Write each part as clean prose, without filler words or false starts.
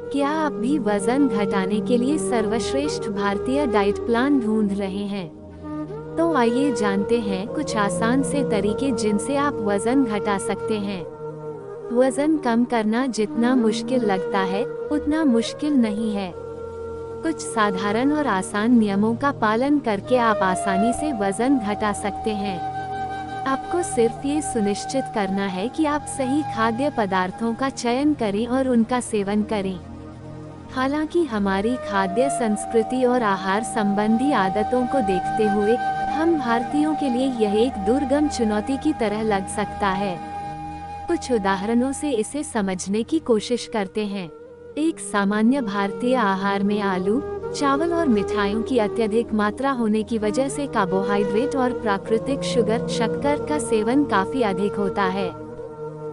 क्या आप भी वजन घटाने के लिए सर्वश्रेष्ठ भारतीय डाइट प्लान ढूंढ रहे हैं? तो आइए जानते हैं कुछ आसान से तरीके जिनसे आप वजन घटा सकते हैं। वजन कम करना जितना मुश्किल लगता है, उतना मुश्किल नहीं है। कुछ साधारण और आसान नियमों का पालन करके आप आसानी से वजन घटा सकते हैं। आपको सिर्फ ये सुनिश्चित करना है कि आप सही खाद्य पदार्थों का चयन करें और उनका सेवन करें। हालांकि हमारी खाद्य संस्कृति और आहार संबंधी आदतों को देखते हुए हम भारतीयों के लिए यह एक दुर्गम चुनौती की तरह लग सकता है। कुछ उदाहरणों से इसे समझने की कोशिश करते हैं। एक सामान्य भारतीय आहार में आलू, चावल और मिठाइयों की अत्यधिक मात्रा होने की वजह से कार्बोहाइड्रेट और प्राकृतिक शुगर शक्कर का सेवन काफी अधिक होता है।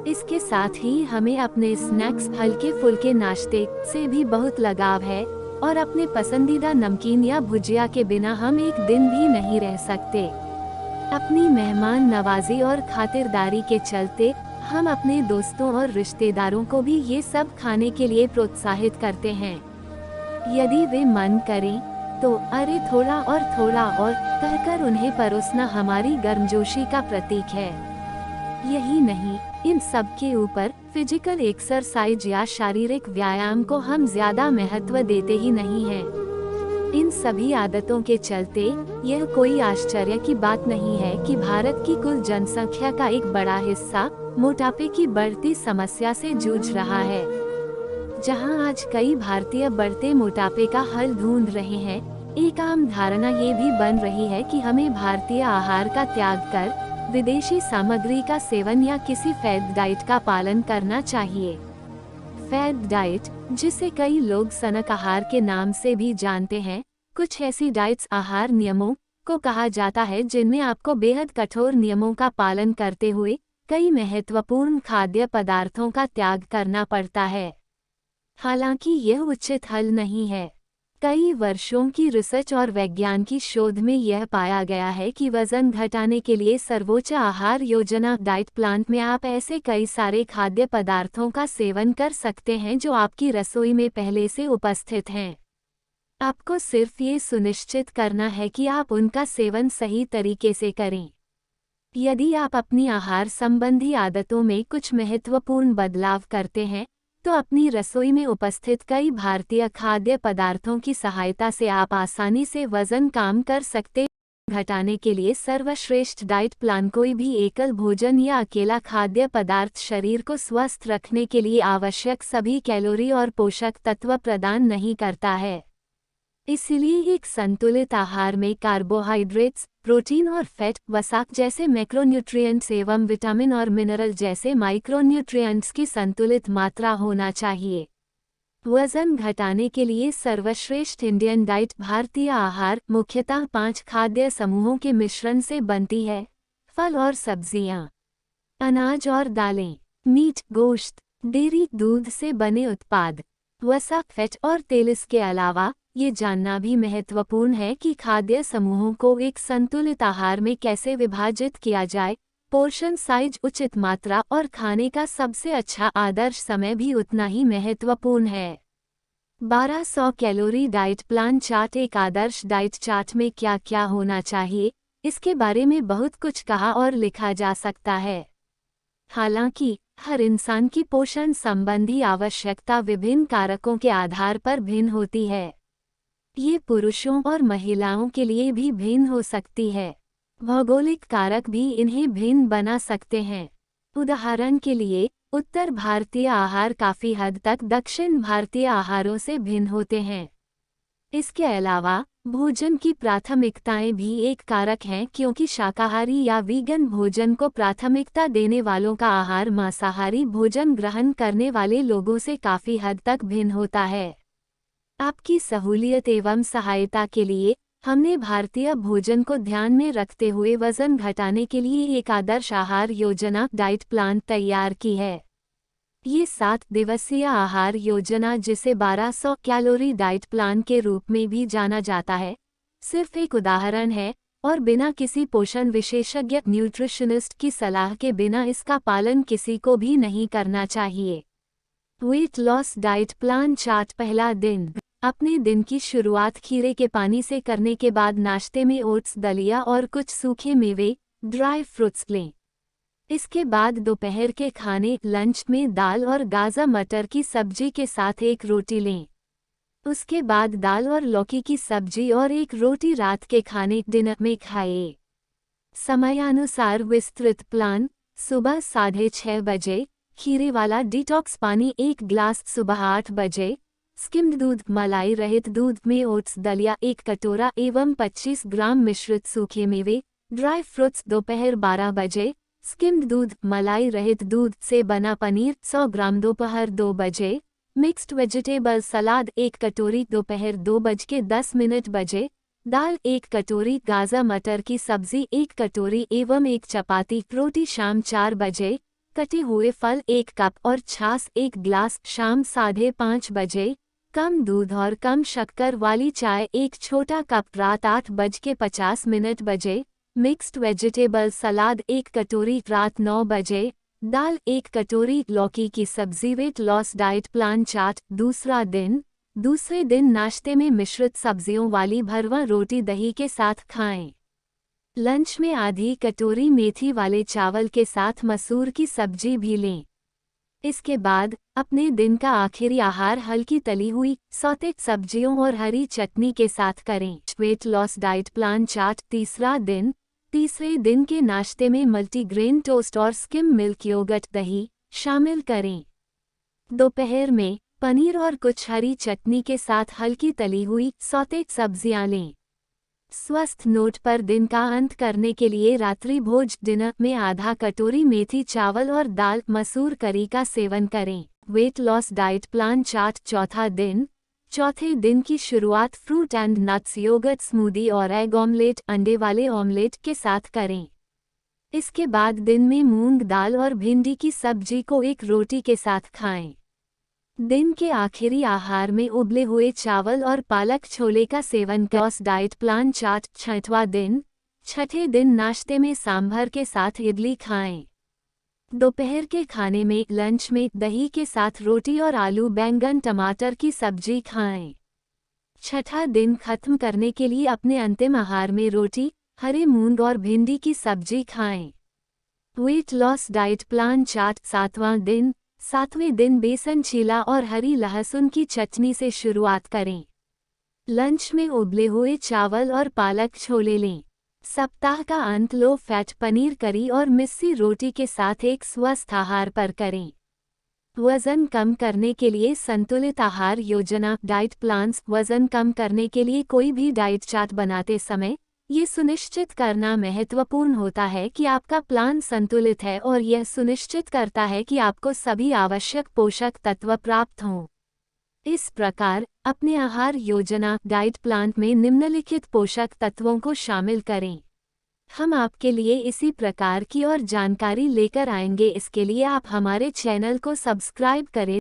इसके साथ ही हमें अपने स्नैक्स, हल्के फुल्के नाश्ते से भी बहुत लगाव है और अपने पसंदीदा नमकीन या भुजिया के बिना हम एक दिन भी नहीं रह सकते। अपनी मेहमान नवाजी और खातिरदारी के चलते हम अपने दोस्तों और रिश्तेदारों को भी ये सब खाने के लिए प्रोत्साहित करते हैं। यदि वे मन करें तो अरे थोड़ा और कहकर उन्हें परोसना हमारी गर्मजोशी का प्रतीक है। यही नहीं, इन सब के ऊपर फिजिकल एक्सरसाइज या शारीरिक व्यायाम को हम ज्यादा महत्व देते ही नहीं हैं। इन सभी आदतों के चलते यह कोई आश्चर्य की बात नहीं है कि भारत की कुल जनसंख्या का एक बड़ा हिस्सा मोटापे की बढ़ती समस्या से जूझ रहा है। जहां आज कई भारतीय बढ़ते मोटापे का हल ढूंढ रहे हैं, एक आम धारणा ये भी बन रही है कि हमें भारतीय आहार का त्याग कर विदेशी सामग्री का सेवन या किसी फैड डाइट का पालन करना चाहिए। फैड डाइट, जिसे कई लोग सनक आहार के नाम से भी जानते हैं, कुछ ऐसी डाइट्स आहार नियमों को कहा जाता है जिनमें आपको बेहद कठोर नियमों का पालन करते हुए कई महत्वपूर्ण खाद्य पदार्थों का त्याग करना पड़ता है। हालांकि यह उचित हल नहीं है। कई वर्षों की रिसर्च और वैज्ञान की शोध में यह पाया गया है कि वजन घटाने के लिए सर्वोच्च आहार योजना डाइट प्लान में आप ऐसे कई सारे खाद्य पदार्थों का सेवन कर सकते हैं जो आपकी रसोई में पहले से उपस्थित हैं। आपको सिर्फ ये सुनिश्चित करना है कि आप उनका सेवन सही तरीके से करें। यदि आप अपनी आहार संबंधी आदतों में कुछ महत्वपूर्ण बदलाव करते हैं, तो अपनी रसोई में उपस्थित कई भारतीय खाद्य पदार्थों की सहायता से आप आसानी से वजन कम कर सकते हैं। घटाने के लिए सर्वश्रेष्ठ डाइट प्लान कोई भी एकल भोजन या अकेला खाद्य पदार्थ शरीर को स्वस्थ रखने के लिए आवश्यक सभी कैलोरी और पोषक तत्व प्रदान नहीं करता है। इसलिए एक संतुलित आहार में कार्बोहाइड्रेट्स, प्रोटीन और फैट, वसा जैसे मैक्रोन्यूट्रिएंट्स एवं विटामिन और मिनरल जैसे माइक्रोन्यूट्रिएंट्स की संतुलित मात्रा होना चाहिए। वजन घटाने के लिए सर्वश्रेष्ठ इंडियन डाइट भारतीय आहार मुख्यतः 5 खाद्य समूहों के मिश्रण से बनती है: फल और सब्जियां, अनाज और दालें, मीट, गोश्त, डेयरी, दूध से बने उत्पाद, वसा, फैट और तेल। इसके अलावा ये जानना भी महत्वपूर्ण है कि खाद्य समूहों को एक संतुलित आहार में कैसे विभाजित किया जाए। पोर्शन साइज, उचित मात्रा और खाने का सबसे अच्छा आदर्श समय भी उतना ही महत्वपूर्ण है। 1200 कैलोरी डाइट प्लान चार्ट। एक आदर्श डाइट चार्ट में क्या क्या होना चाहिए, इसके बारे में बहुत कुछ कहा और लिखा जा सकता है। हालांकि हर इंसान की पोषण संबंधी आवश्यकता विभिन्न कारकों के आधार पर भिन्न होती है। ये पुरुषों और महिलाओं के लिए भी भिन्न हो सकती है। भौगोलिक कारक भी इन्हें भिन्न बना सकते हैं। उदाहरण के लिए, उत्तर भारतीय आहार काफी हद तक दक्षिण भारतीय आहारों से भिन्न होते हैं। इसके अलावा भोजन की प्राथमिकताएं भी एक कारक हैं, क्योंकि शाकाहारी या वीगन भोजन को प्राथमिकता देने वालों का आहार मांसाहारी भोजन ग्रहण करने वाले लोगों से काफी हद तक भिन्न होता है। आपकी सहूलियत एवं सहायता के लिए हमने भारतीय भोजन को ध्यान में रखते हुए वजन घटाने के लिए एक आदर्श आहार योजना डाइट प्लान तैयार की है। ये 7 दिवसीय आहार योजना, जिसे 1200 कैलोरी डाइट प्लान के रूप में भी जाना जाता है, सिर्फ एक उदाहरण है और बिना किसी पोषण विशेषज्ञ न्यूट्रिशनिस्ट की सलाह के बिना इसका पालन किसी को भी नहीं करना चाहिए। Wait loss diet plan chart. पहला दिन। अपने दिन की शुरुआत खीरे के पानी से करने के बाद नाश्ते में ओट्स, दलिया और कुछ सूखे मेवे, ड्राई फ्रूट्स लें। इसके बाद दोपहर के खाने लंच में दाल और गाजर मटर की सब्जी के साथ एक रोटी लें। उसके बाद दाल और लौकी की सब्जी और एक रोटी रात के खाने डिनर में खाएं। समयानुसार विस्तृत प्लान। सुबह 6:30 बजे खीरे वाला डिटॉक्स पानी 1 ग्लास। सुबह 8 बजे स्किम्ड दूध, मलाई रहित दूध में ओट्स, दलिया 1 कटोरा एवं 25 ग्राम मिश्रित सूखे मेवे, ड्राई फ्रूट्स। दोपहर 12 बजे स्किम्ड दूध, मलाई रहित दूध से बना पनीर 100 ग्राम। दोपहर 2 बजे मिक्स्ड वेजिटेबल सलाद 1 कटोरी। दोपहर 2:10 बजे दाल 1 कटोरी, गाजर मटर की सब्जी 1 कटोरी एवं 1 चपाती। रोटी शाम 4 बजे कटे हुए फल 1 कप और छाछ 1 ग्लास। शाम 5:30 बजे कम दूध और कम शक्कर वाली चाय 1 छोटा कप। रात 8:50 बजे मिक्स्ड वेजिटेबल सलाद 1 कटोरी। रात 9 बजे दाल 1 कटोरी, लौकी की सब्जी। Wait loss diet plan chart. दूसरा दिन। दूसरे दिन नाश्ते में मिश्रित सब्जियों वाली भरवा रोटी दही के साथ खाएं। लंच में आधी कटोरी मेथी वाले चावल के साथ मसूर की सब्जी भी लें। इसके बाद अपने दिन का आखिरी आहार हल्की तली हुई सौतेड सब्जियों और हरी चटनी के साथ करें। Weight loss diet plan chart. तीसरा दिन। तीसरे दिन के नाश्ते में मल्टीग्रेन टोस्ट और स्किम मिल्क योगर्ट दही शामिल करें। दोपहर में पनीर और कुछ हरी चटनी के साथ हल्की तली हुई सौतेड सब्जियां लें। स्वस्थ नोट पर दिन का अंत करने के लिए रात्रि भोज डिनर में आधा कटोरी मेथी चावल और दाल मसूर करी का सेवन करें। Weight loss diet plan chart. चौथा दिन। चौथे दिन की शुरुआत fruit and nuts yogurt smoothie और एग ऑमलेट अंडे वाले ऑमलेट के साथ करें। इसके बाद दिन में मूंग दाल और भिंडी की सब्जी को एक रोटी के साथ खाएं। दिन के आखिरी आहार में उबले हुए चावल और पालक छोले का seven. Loss diet plan chart. छठवां दिन। छठे दिन नाश्ते में सांभर के साथ इडली खाएं। दोपहर के खाने में लंच में दही के साथ रोटी और आलू बैंगन टमाटर की सब्जी खाएं। छठा दिन खत्म करने के लिए अपने अंतिम आहार में रोटी, हरे मूंग और भिंडी की सब्जी खाएं। Wait loss diet plan chart. सातवां दिन। सातवें दिन बेसन चीला और हरी लहसुन की चटनी से शुरुआत करें। लंच में उबले हुए चावल और पालक छोले लें। सप्ताह का अंत लो फैट पनीर करी और मिस्सी रोटी के साथ एक स्वस्थ आहार पर करें। वजन कम करने के लिए संतुलित आहार योजना डाइट प्लान्स। वजन कम करने के लिए कोई भी डाइट चार्ट बनाते समय ये सुनिश्चित करना महत्वपूर्ण होता है कि आपका प्लान संतुलित है और यह सुनिश्चित करता है कि आपको सभी आवश्यक पोषक तत्व प्राप्त हों। इस प्रकार अपने आहार योजना डाइट प्लान में निम्नलिखित पोषक तत्वों को शामिल करें। हम आपके लिए इसी प्रकार की और जानकारी लेकर आएंगे। इसके लिए आप हमारे चैनल को सब्सक्राइब करें।